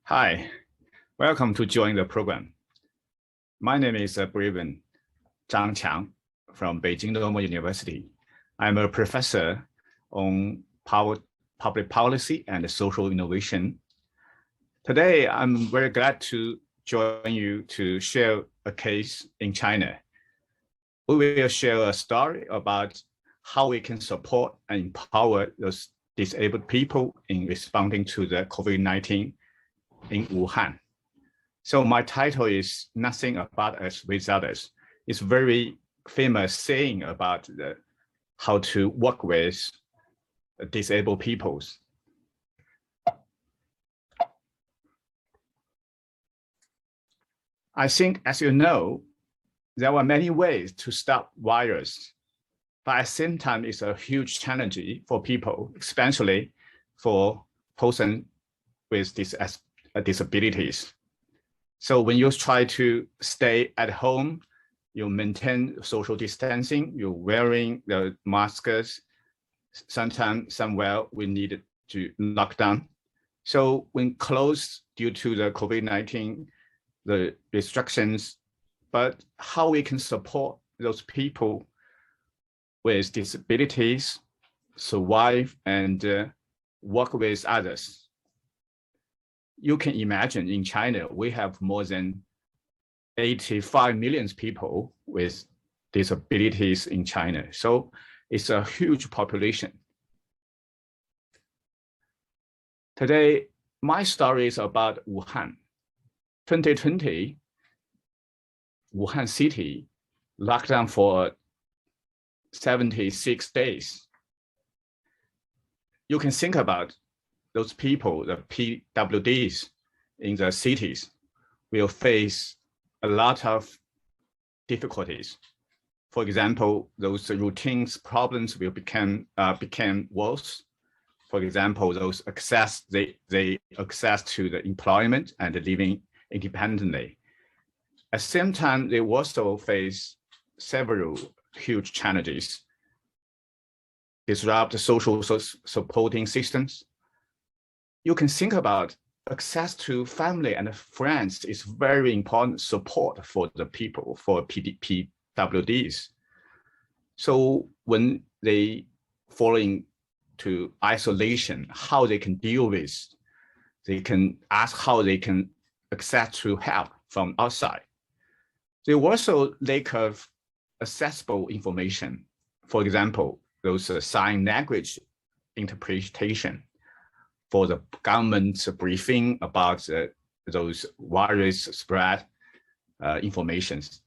Hi, welcome to join the program. My name is Qiang Qiang from Beijing Normal University. I'm a professor on public policy and social innovation. Today, I'm very glad to join you to share a case in China. We will share a story about how we can support and empower those disabled people in responding to the COVID-19 in Wuhan. So my title is Nothing About Us Without Us. It's very famous saying about how to work with disabled peoples. I think, as you know, there are many ways to stop virus, but at the same time, it's a huge challenge for people, especially for persons with disabilities. So when you try to stay at home, you maintain social distancing, you're wearing the masks, sometimes somewhere we need to lock down. So when closed due to the COVID-19, the restrictions, but how we can support those people with disabilities survive and work with others. You can imagine in China, we have more than 85 million people with disabilities in China. So it's a huge population. Today, my story is about Wuhan. 2020, Wuhan city locked down for 76 days. You can think about those people, the PWDs in the cities will face a lot of difficulties. For example, those routines problems will become worse. For example, those they access to the employment and living independently. At the same time, they also face several huge challenges. Disrupt the social supporting systems. You can think about access to family and friends is very important support for the people, for PWDs. So when they fall into isolation, how they can deal with, they can ask how they can access to help from outside. They also lack of accessible information. For example, those sign language interpretation for the government briefing about those virus spread informations.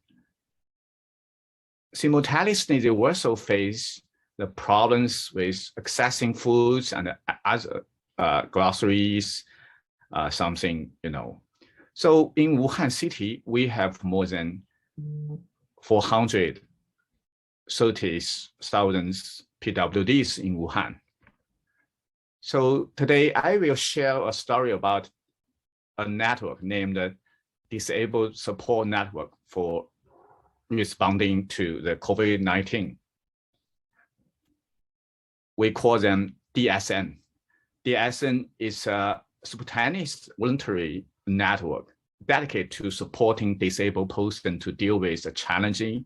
Simultaneously, they also face the problems with accessing foods and other groceries, something, So in Wuhan city, we have more than 430,000 PWDs in Wuhan. So today I will share a story about a network named the Disabled Support Network for responding to the COVID-19. We call them DSN. DSN is a simultaneous voluntary network dedicated to supporting disabled persons to deal with the challenging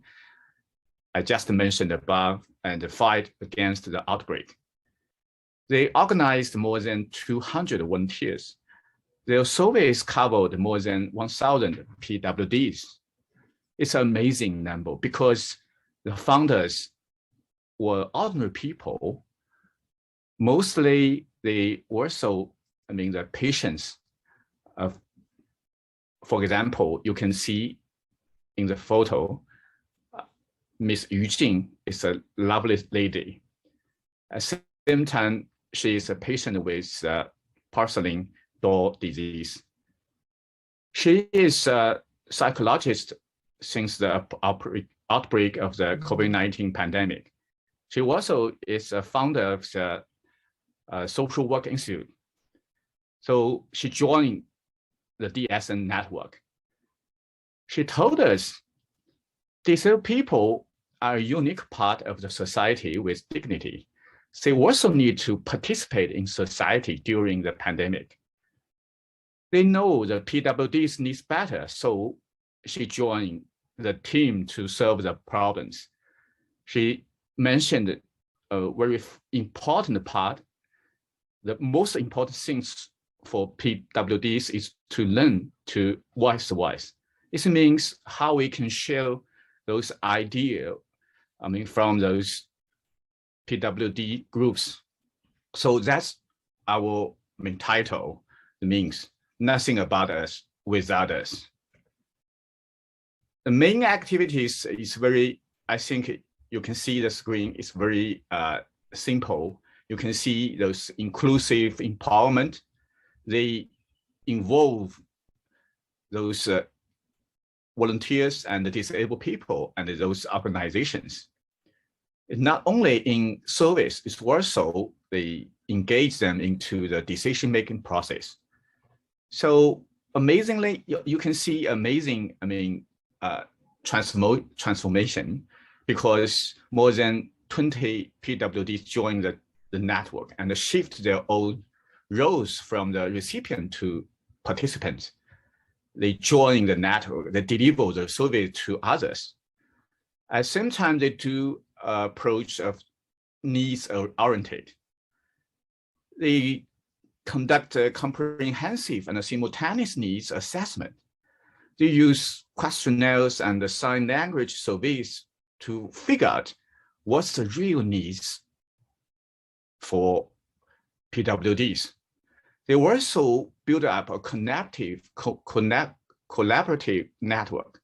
I just mentioned above and the fight against the outbreak. They organized more than 200 volunteers. Their surveys covered more than 1,000 PWDs. It's an amazing number because the founders were ordinary people. Mostly they also, the patients of, for example, you can see in the photo, Ms Yujing is a lovely lady. At the same time, she is a patient with porcelain doll disease. She is a psychologist since the outbreak of the COVID-19 pandemic. She also is a founder of the Social Work Institute. So she joined the DSN network. She told us disabled people are a unique part of the society with dignity. They also need to participate in society during the pandemic. They know the PWDs needs better, so she joined the team to solve the problems. She mentioned a very important part. The most important things for PWDs is to learn to voice. This means how we can share those ideas, from those PWD groups. So that's our main title. It means nothing about us without us. The main activities is very, I think you can see the screen is very simple. You can see those inclusive empowerment. They involve those volunteers and the disabled people and those organizations. It's not only in service, it's also they engage them into the decision-making process. So amazingly, you can see amazing, transformation, because more than 20 PWDs join the network and shift their own roles from the recipient to participants. They join the network, they deliver the service to others. At the same time, they do approach of needs-oriented. They conduct a comprehensive and a simultaneous needs assessment. They use questionnaires and the sign language surveys to figure out what's the real needs for PWDs. They also build up a collaborative network.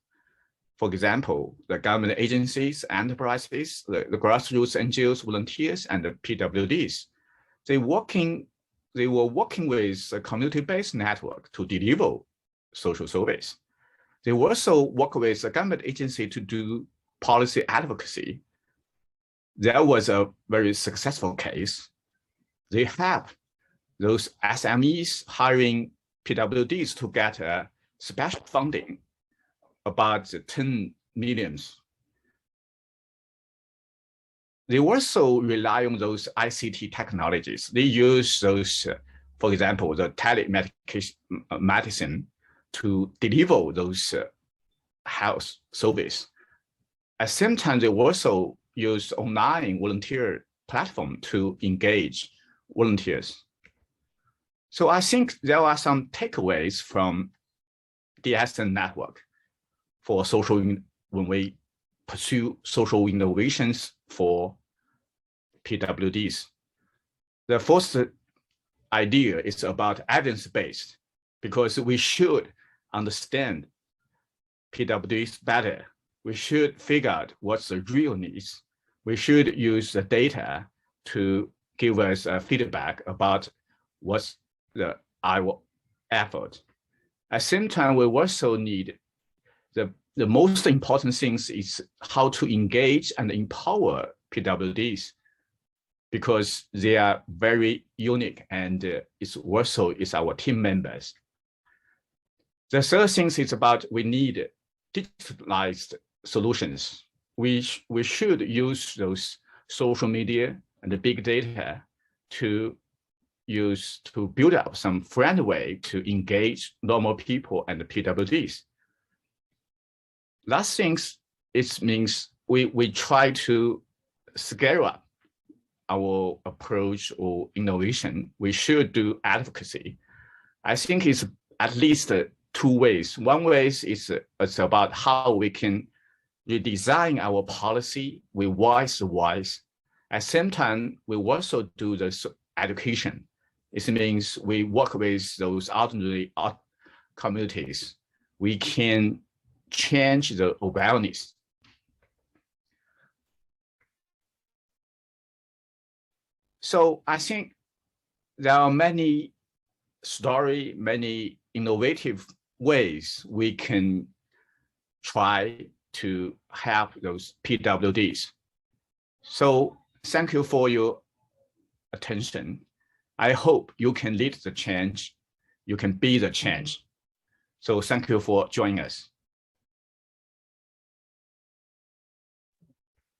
For example, the government agencies, enterprises, the grassroots NGOs, volunteers, and the PWDs. They were working with a community-based network to deliver social service. They also work with a government agency to do policy advocacy. That was a very successful case. They have those SMEs hiring PWDs to get special funding, about 10 million. They also rely on those ICT technologies. They use those, for example, the telemedicine to deliver those health service. At the same time, they also use online volunteer platform to engage volunteers. So I think there are some takeaways from DSN network for social, when we pursue social innovations for PWDs. The first idea is about evidence-based, because we should understand PWDs better. We should figure out what's the real needs. We should use the data to give us feedback about what's our effort. At the same time, we also need the most important things is how to engage and empower PWDs, because they are very unique and it's also our team members. The third thing is about we need digitalized solutions. We should use those social media and the big data to build up some friendly way to engage normal people and the PWDs. Last things, it means we try to scale up our approach or innovation. We should do advocacy. I think it's at least two ways. One way is it's about how we can redesign our policy with voice. At the same time, we also do the education. It means we work with those ordinary communities. We can change the awareness. So I think there are many stories, many innovative ways we can try to help those PWDs. So thank you for your attention. I hope you can lead the change. You can be the change. So thank you for joining us.